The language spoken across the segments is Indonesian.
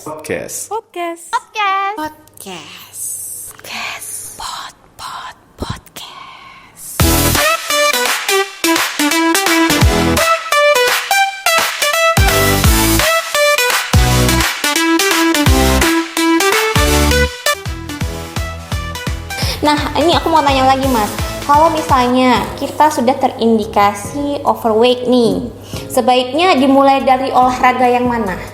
Podcast. Podcast. Podcast. Podcast. Podcast. Podcast. Nah, ini aku mau tanya lagi, Mas. Kalau misalnya kita sudah terindikasi overweight nih, sebaiknya dimulai dari olahraga yang mana?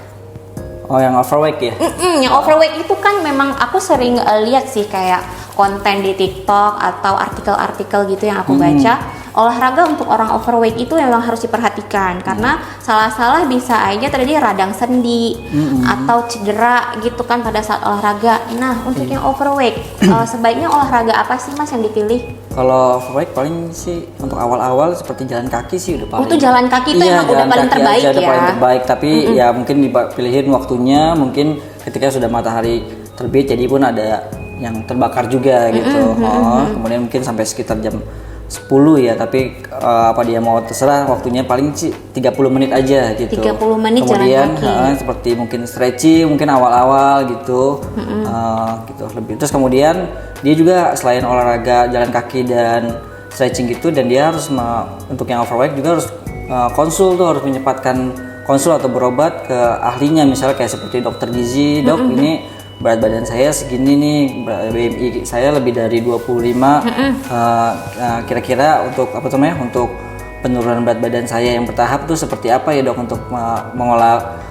Oh, yang overweight ya? Yang overweight itu kan memang aku sering lihat sih kayak konten di TikTok atau artikel-artikel gitu yang aku baca. Olahraga untuk orang overweight itu memang harus diperhatikan karena salah-salah bisa aja terjadi radang sendi atau cedera gitu kan pada saat olahraga. Nah, untuk yang overweight, sebaiknya olahraga apa sih Mas yang dipilih? Kalau overweight paling sih untuk awal-awal seperti jalan kaki sih udah paling. Untuk jalan kaki itu iya, emang udah paling kaki terbaik aja udah ya. paling terbaik, tapi ya mungkin dipilihin waktunya, mungkin ketika sudah matahari terbit jadi pun ada yang terbakar juga gitu. Kemudian mungkin sampai sekitar jam 10 ya, tapi apa dia mau terserah waktunya paling sih 30 menit aja gitu. 30 menit kemudian, jalan kaki. seperti mungkin stretching mungkin awal-awal gitu. Gitu lebih. Terus kemudian dia juga selain olahraga jalan kaki dan stretching gitu, dan dia harus untuk yang overweight juga harus konsul tuh, harus menyempatkan konsul atau berobat ke ahlinya, misalnya kayak seperti dokter gizi, dok ini berat badan saya segini nih, BMI saya lebih dari 25, kira-kira untuk apa namanya, untuk penurunan berat badan saya yang bertahap tuh seperti apa ya dok, untuk mengolah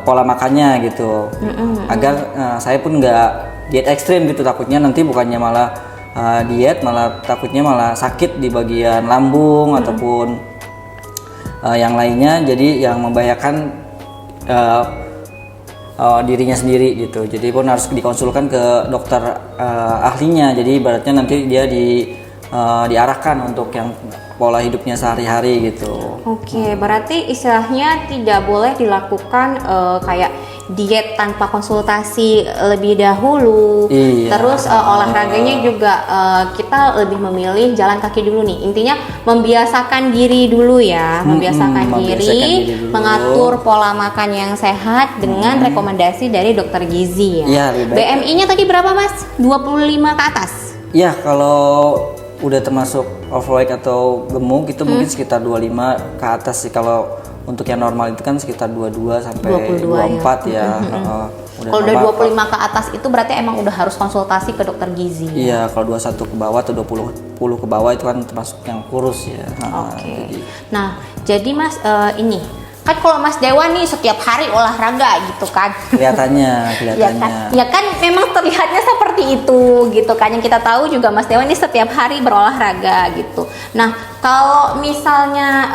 pola makannya gitu, agar saya pun nggak diet ekstrim gitu, takutnya nanti bukannya malah diet, malah takutnya malah sakit di bagian lambung ataupun yang lainnya, jadi yang membahayakan dirinya sendiri gitu. Jadi pun harus dikonsulkan ke dokter ahlinya. Jadi ibaratnya nanti dia diarahkan untuk yang pola hidupnya sehari-hari gitu. Oke, berarti istilahnya tidak boleh dilakukan kayak diet tanpa konsultasi lebih dahulu. Iya. Terus olahraganya juga kita lebih memilih jalan kaki dulu nih. Intinya membiasakan diri dulu ya, membiasakan diri dulu. mengatur pola makan yang sehat dengan rekomendasi dari dokter gizi ya. Iya, lebih baik. BMI-nya tadi berapa Mas? 25 ke atas? Ya, kalau udah termasuk overweight atau gemuk itu mungkin sekitar 25 ke atas sih. Kalau untuk yang normal itu kan sekitar 22 sampai 24 ya. Kalau udah 25 ke atas itu berarti emang udah harus konsultasi ke dokter gizi. Iya, kalau 21 ke bawah atau 20 ke bawah itu kan termasuk yang kurus ya. Oke. Nah, jadi Mas ini kan kalau Mas Dewa nih setiap hari olahraga gitu kan. Kelihatannya. Ya kan memang terlihatnya seperti itu gitu kan. Yang kita tahu juga Mas Dewa ini setiap hari berolahraga gitu. Nah, kalau misalnya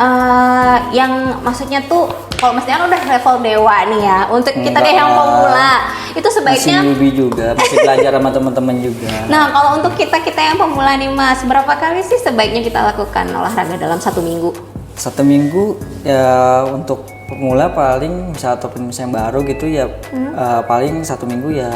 yang maksudnya tuh kalau Mas Dewa udah level dewa nih ya, untuk kita deh yang pemula itu sebaiknya masih newbie juga, masih belajar sama teman-teman juga. Nah, kalau untuk kita yang pemula nih Mas, berapa kali sih sebaiknya kita lakukan olahraga dalam 1 minggu? 1 minggu ya untuk pemula paling ataupun misalnya yang baru gitu ya, paling 1 minggu ya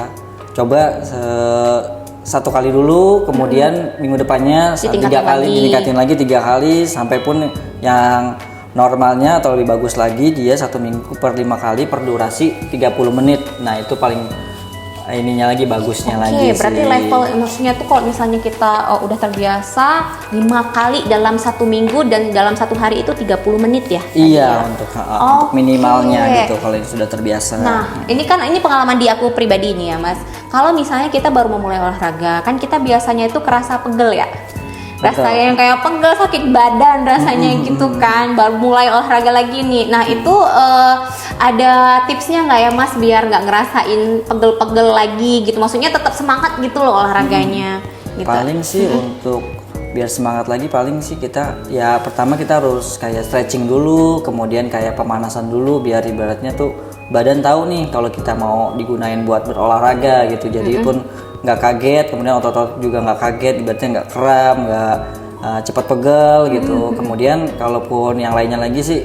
coba 1 kali dulu, kemudian minggu depannya 3 kali, ditingkatin lagi 3 kali sampai pun yang normalnya atau lebih bagus lagi dia 1 minggu per 5 kali per durasi 30 menit. Nah itu paling ininya lagi, bagusnya lagi sih. Oke, berarti level maksudnya tuh kalau misalnya kita udah terbiasa 5 kali dalam 1 minggu dan dalam 1 hari itu 30 menit ya? Iya, untuk minimalnya gitu kalau yang sudah terbiasa. Nah, ini pengalaman di aku pribadi nih ya Mas. Kalau misalnya kita baru memulai olahraga, kan kita biasanya itu kerasa pegel ya. Rasanya yang kayak pegel, sakit badan rasanya gitu kan, baru mulai olahraga lagi nih. Nah itu ada tipsnya nggak ya Mas biar nggak ngerasain pegel-pegel lagi gitu, maksudnya tetap semangat gitu loh olahraganya gitu. Paling sih untuk biar semangat lagi paling sih kita ya pertama kita harus kayak stretching dulu, kemudian kayak pemanasan dulu biar ibaratnya tuh badan tahu nih kalau kita mau digunain buat berolahraga gitu. Jadi pun nggak kaget, kemudian otot-otot juga nggak kaget, ibaratnya nggak kram, nggak cepat pegel gitu. Kemudian kalaupun yang lainnya lagi sih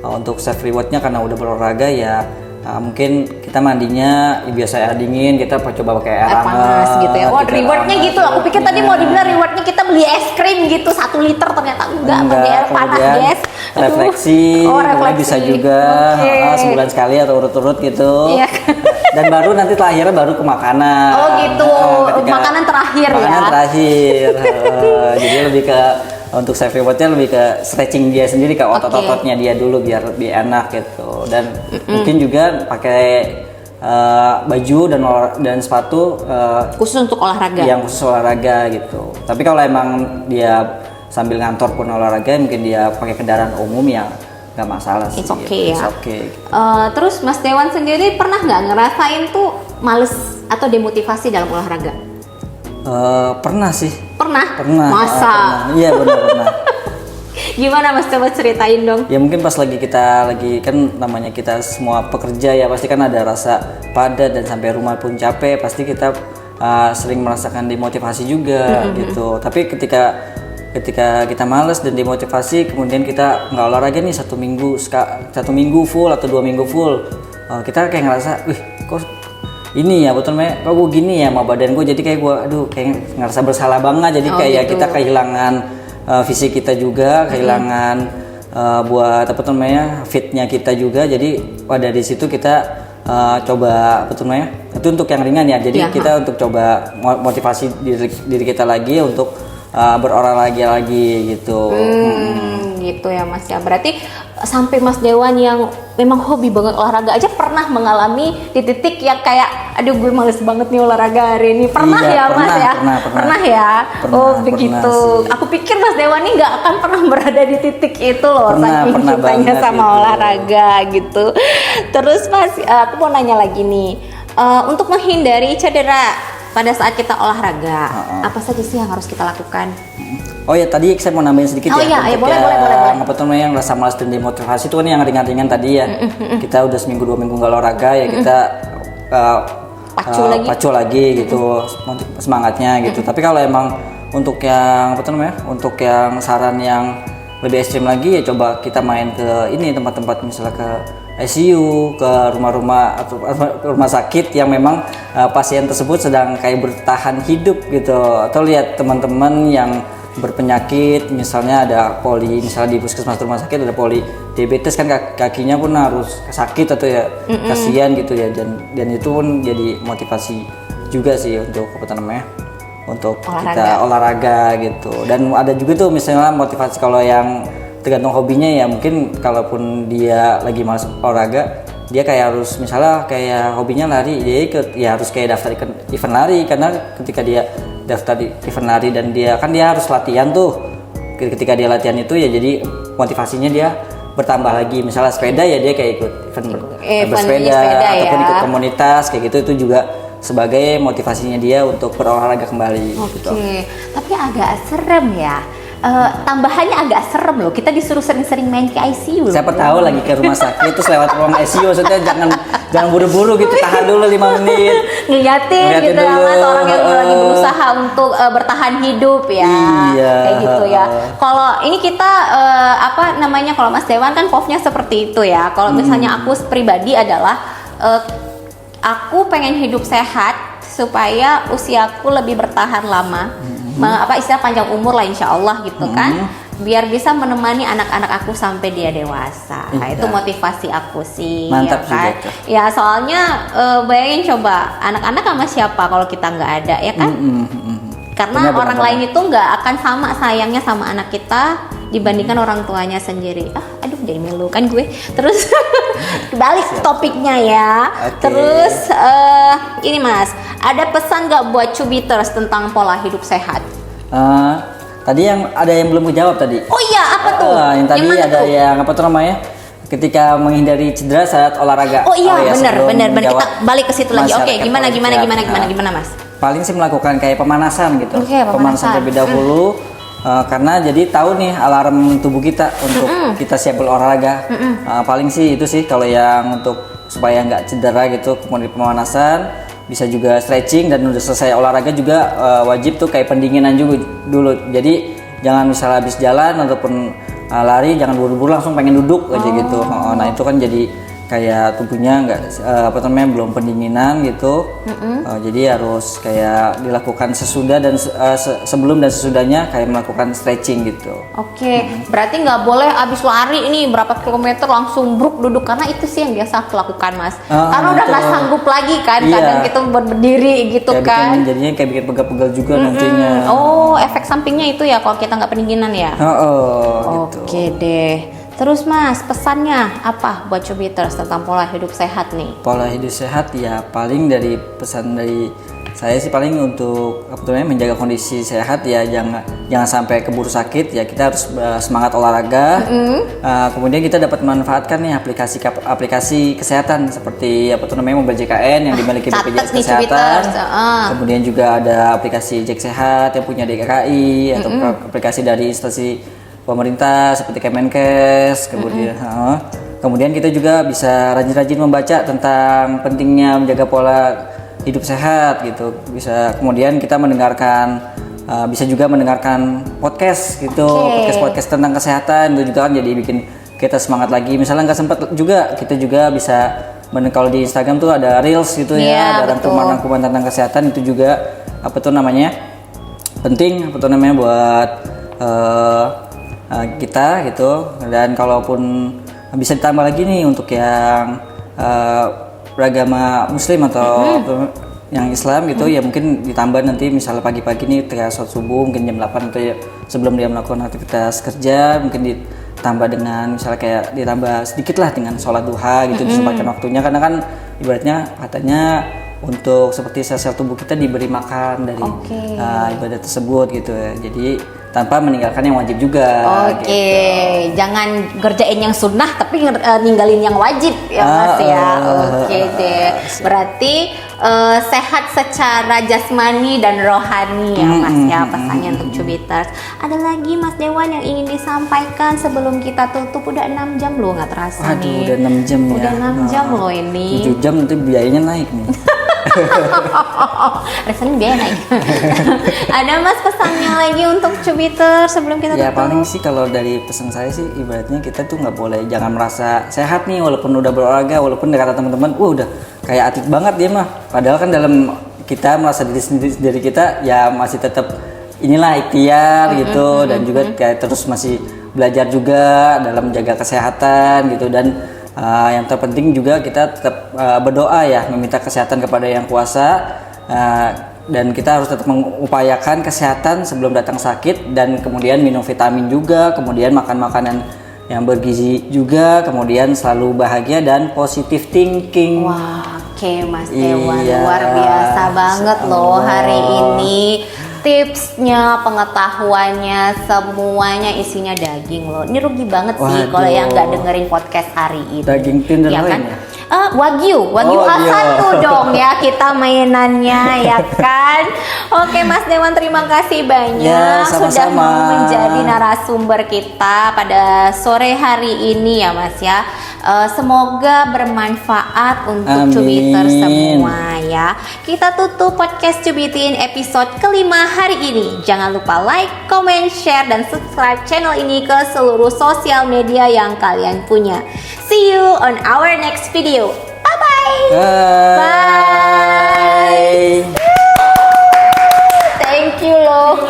untuk self rewardnya karena udah berolahraga ya mungkin kita mandinya biasa air dingin, kita coba pakai air panas gitu ya. Wah, rewardnya gitu loh. Aku pikir tadi mau dibilang rewardnya kita beli es krim gitu 1 liter, ternyata enggak, pakai air panas guys. refleksi, Oh, kemudian refleksi. bisa juga sebulan sekali atau urut-urut gitu. Iya. Dan baru nanti terakhirnya baru ke makanan. Oh gitu, ketika- makanan terakhir makanan ya. terakhir. Jadi lebih ke untuk self rewardnya lebih ke stretching dia sendiri, ke otot-ototnya dia dulu biar lebih enak gitu. Dan mungkin juga pakai baju dan sepatu Khusus untuk olahraga. yang khusus olahraga gitu. Tapi kalau emang dia sambil ngantor pun olahraga, mungkin dia pakai kendaraan umum ya nggak masalah sih. It's okay It's ya. okay. Terus Mas Dewan sendiri pernah nggak ngerasain tuh males atau demotivasi dalam olahraga? Pernah sih. Pernah? Pernah. Masa? Pernah. Iya benar pernah. Gimana Mas, coba ceritain dong. Ya mungkin pas kita lagi kan namanya kita semua pekerja ya, pasti kan ada rasa padat dan sampai rumah pun capek, pasti kita sering merasakan demotivasi juga gitu. Tapi ketika kita males dan demotivasi, kemudian kita nggak olahraga nih satu minggu full atau 2 minggu full, kita kayak ngerasa, wih kok ini ya betul kok gue gini ya sama badan gue, jadi kayak gue kayak ngerasa bersalah banget, jadi kayak gitu. kita kehilangan fisik kita juga, kehilangan buat fitnya kita juga. Jadi dari situ kita coba itu untuk yang ringan ya, jadi kita untuk coba motivasi diri kita lagi untuk berolahraga lagi gitu. Gitu ya Mas ya. Berarti sampai Mas Dewan yang memang hobi banget olahraga aja pernah mengalami di titik yang kayak aduh gue males banget nih olahraga hari ini. Pernah Iya, ya Mas ya? pernah. Ya? Oh Pernah begitu. sih. Aku pikir Mas Dewan ini nggak akan pernah berada di titik itu loh, saking Pernah cintanya banget sama itu. olahraga gitu. Terus Mas, aku mau nanya lagi nih. Untuk menghindari cedera pada saat kita olahraga, apa saja sih yang harus kita lakukan? Oh ya, tadi saya mau nambahin sedikit Oh ya. iya, untuk boleh. yang yang rasa malas dan demotivasi itu kan yang ringan-ringan tadi ya. Kita udah seminggu 2 minggu nggak olahraga ya, kita pacu lagi gitu semangatnya gitu. Tapi kalau emang untuk yang untuk yang saran yang lebih ekstrim lagi ya, coba kita main ke tempat-tempat misalnya ke ICU, ke rumah-rumah atau rumah sakit yang memang pasien tersebut sedang kayak bertahan hidup gitu. Atau lihat teman-teman yang berpenyakit, misalnya ada misalnya di puskesmas rumah sakit ada diabetes kan, kakinya pun harus sakit atau ya kasihan gitu ya, dan itu pun jadi motivasi juga sih untuk untuk kita olahraga gitu. Dan ada juga tuh misalnya motivasi kalau yang tergantung hobinya ya, mungkin kalaupun dia lagi malas olahraga, dia kayak harus misalnya kayak hobinya lari, dia harus kayak daftar event lari, karena ketika dia daftar di event lari dan dia harus latihan tuh, ketika dia latihan itu ya jadi motivasinya dia bertambah lagi. Misalnya sepeda ya dia kayak ikut event bersepeda ataupun ikut komunitas kayak gitu, itu juga sebagai motivasinya dia untuk berolahraga kembali. Gitu. Tapi agak serem ya. Tambahannya agak serem loh, kita disuruh sering-sering main ke ICU. Siapa tahu lagi ke rumah sakit terus lewat ruang ICU, maksudnya jangan buru-buru gitu, tahan dulu 5 menit. Ngeliatin gitu ya Mas, orang yang lagi berusaha untuk bertahan hidup ya. Iya. Kayak gitu ya. Kalau ini kita kalau Mas Dewan kan POV-nya seperti itu ya. Kalau misalnya aku pribadi adalah aku pengen hidup sehat supaya usiaku lebih bertahan lama. Istilah panjang umur lah insya Allah gitu kan, biar bisa menemani anak-anak aku sampai dia dewasa. Nah itu motivasi aku sih. Mantap ya kan? juga. Ya soalnya bayangin coba anak-anak sama siapa kalau kita nggak ada ya kan? Karena orang lain itu nggak akan sama sayangnya sama anak kita dibandingkan orang tuanya sendiri. Aduh jadi melu kan gue. Terus balik topiknya ya. Terus ini Mas, ada pesan nggak buat Cubiters tentang pola hidup sehat? Tadi ada yang belum dijawab tadi. Oh iya, apa tuh? Yang tadi yang ada yang ketika menghindari cedera saat olahraga. Oh iya, benar. menjawab Kita balik ke situ lagi. Oke, gimana Mas? Paling sih melakukan kayak pemanasan gitu. Pemanasan terlebih dahulu. Karena jadi tahu nih alarm tubuh kita untuk kita siap berolahraga. Paling sih itu sih kalau yang untuk supaya nggak cedera gitu, kemudian pemanasan, bisa juga stretching, dan udah selesai olahraga juga wajib tuh kayak pendinginan juga dulu. Jadi jangan misalnya habis jalan ataupun lari jangan buru-buru langsung pengen duduk aja gitu. Nah itu kan jadi kayak tubuhnya belum pendinginan gitu. Jadi harus kayak dilakukan sesudah dan sebelum dan sesudahnya kayak melakukan stretching gitu. Oke, berarti nggak boleh abis lari ini berapa kilometer langsung bruk duduk, karena itu sih yang biasa aku lakukan mas. Karena udah nggak sanggup lagi kan, Iya. kadang kita berdiri gitu Kayak kan. jadinya kayak bikin pegel-pegel juga nantinya. Oh, efek sampingnya itu ya kalau kita nggak pendinginan ya. Gitu. Oke deh. Terus mas, pesannya apa buat Cubiters tentang pola hidup sehat nih? Pola hidup sehat ya paling dari pesan dari saya sih paling untuk menjaga kondisi sehat ya, jangan sampai keburu sakit ya, kita harus semangat olahraga. Kemudian kita dapat memanfaatkan nih aplikasi kesehatan seperti Mobile JKN yang dimiliki BPJS nih, Kesehatan. Cubiters. Kemudian juga ada aplikasi Jack Sehat yang punya DKI atau aplikasi dari instansi pemerintah seperti Kemenkes. Kemudian kita juga bisa rajin-rajin membaca tentang pentingnya menjaga pola hidup sehat gitu. Kemudian kita bisa juga mendengarkan podcast gitu, podcast tentang kesehatan itu juga kan jadi bikin kita semangat lagi. Misalnya nggak sempat juga, kita juga bisa kalau di Instagram tuh ada reels gitu ya, ada rangkuman tentang kesehatan, itu juga penting buat kita gitu. Dan kalaupun bisa ditambah lagi nih untuk yang beragama Muslim atau yang Islam gitu ya, mungkin ditambah nanti misalnya pagi-pagi nih ketika sholat subuh mungkin jam 8 atau ya sebelum dia melakukan aktivitas kerja, mungkin ditambah dengan misalnya kayak ditambah sedikit lah dengan sholat duha gitu, disempatkan waktunya, karena kan ibaratnya katanya untuk seperti sel-sel tubuh kita diberi makan dari ibadah tersebut gitu ya. Jadi tanpa meninggalkan yang wajib juga. Gitu. Jangan gerjain yang sunnah tapi ninggalin yang wajib ya mas ya. Oke deh. Berarti sehat secara jasmani dan rohani ya mas ya, pesannya untuk Cubiters. Ada lagi Mas Dewan yang ingin disampaikan sebelum kita tutup? Udah 6 jam loh, nggak terasa nih. Udah 6 jam ya. Udah 6 jam loh ini. 7 jam nanti biayanya naik nih. Rasanya biaya naik. Ada mas pesannya lagi untuk Cubiters sebelum kita tutup? Ya paling sih kalau dari pesan saya sih ibaratnya kita tuh jangan merasa sehat nih walaupun udah berolahraga, walaupun kata teman-teman udah kayak atlet banget dia mah, padahal kan dalam kita merasa diri kita ya masih tetap inilah ikhtiar gitu, dan juga kayak terus masih belajar juga dalam menjaga kesehatan gitu. Dan yang terpenting juga kita tetap berdoa ya, meminta kesehatan kepada Yang Kuasa, dan kita harus tetap mengupayakan kesehatan sebelum datang sakit, dan kemudian minum vitamin juga, kemudian makan makanan yang bergizi juga, kemudian selalu bahagia dan positive thinking. Wah, oke Mas Dewan, luar biasa banget loh hari ini. Tipsnya, pengetahuannya, semuanya isinya daging loh. Ini rugi banget sih kalau yang nggak dengerin podcast hari ini. Daging tenderloin ya kan? ya? Wagyu A1 dong ya kita mainannya ya kan. Oke Mas Dewan, terima kasih banyak Ya, sudah sama-sama. mau menjadi narasumber kita pada sore hari ini ya Mas ya. Semoga bermanfaat untuk Amin. Cubiters semua ya. Kita tutup podcast Cubitin episode kelima hari ini. Jangan lupa like, comment, share, dan subscribe channel ini ke seluruh sosial media yang kalian punya. See you on our next video. Bye-bye. Bye. Thank you loh.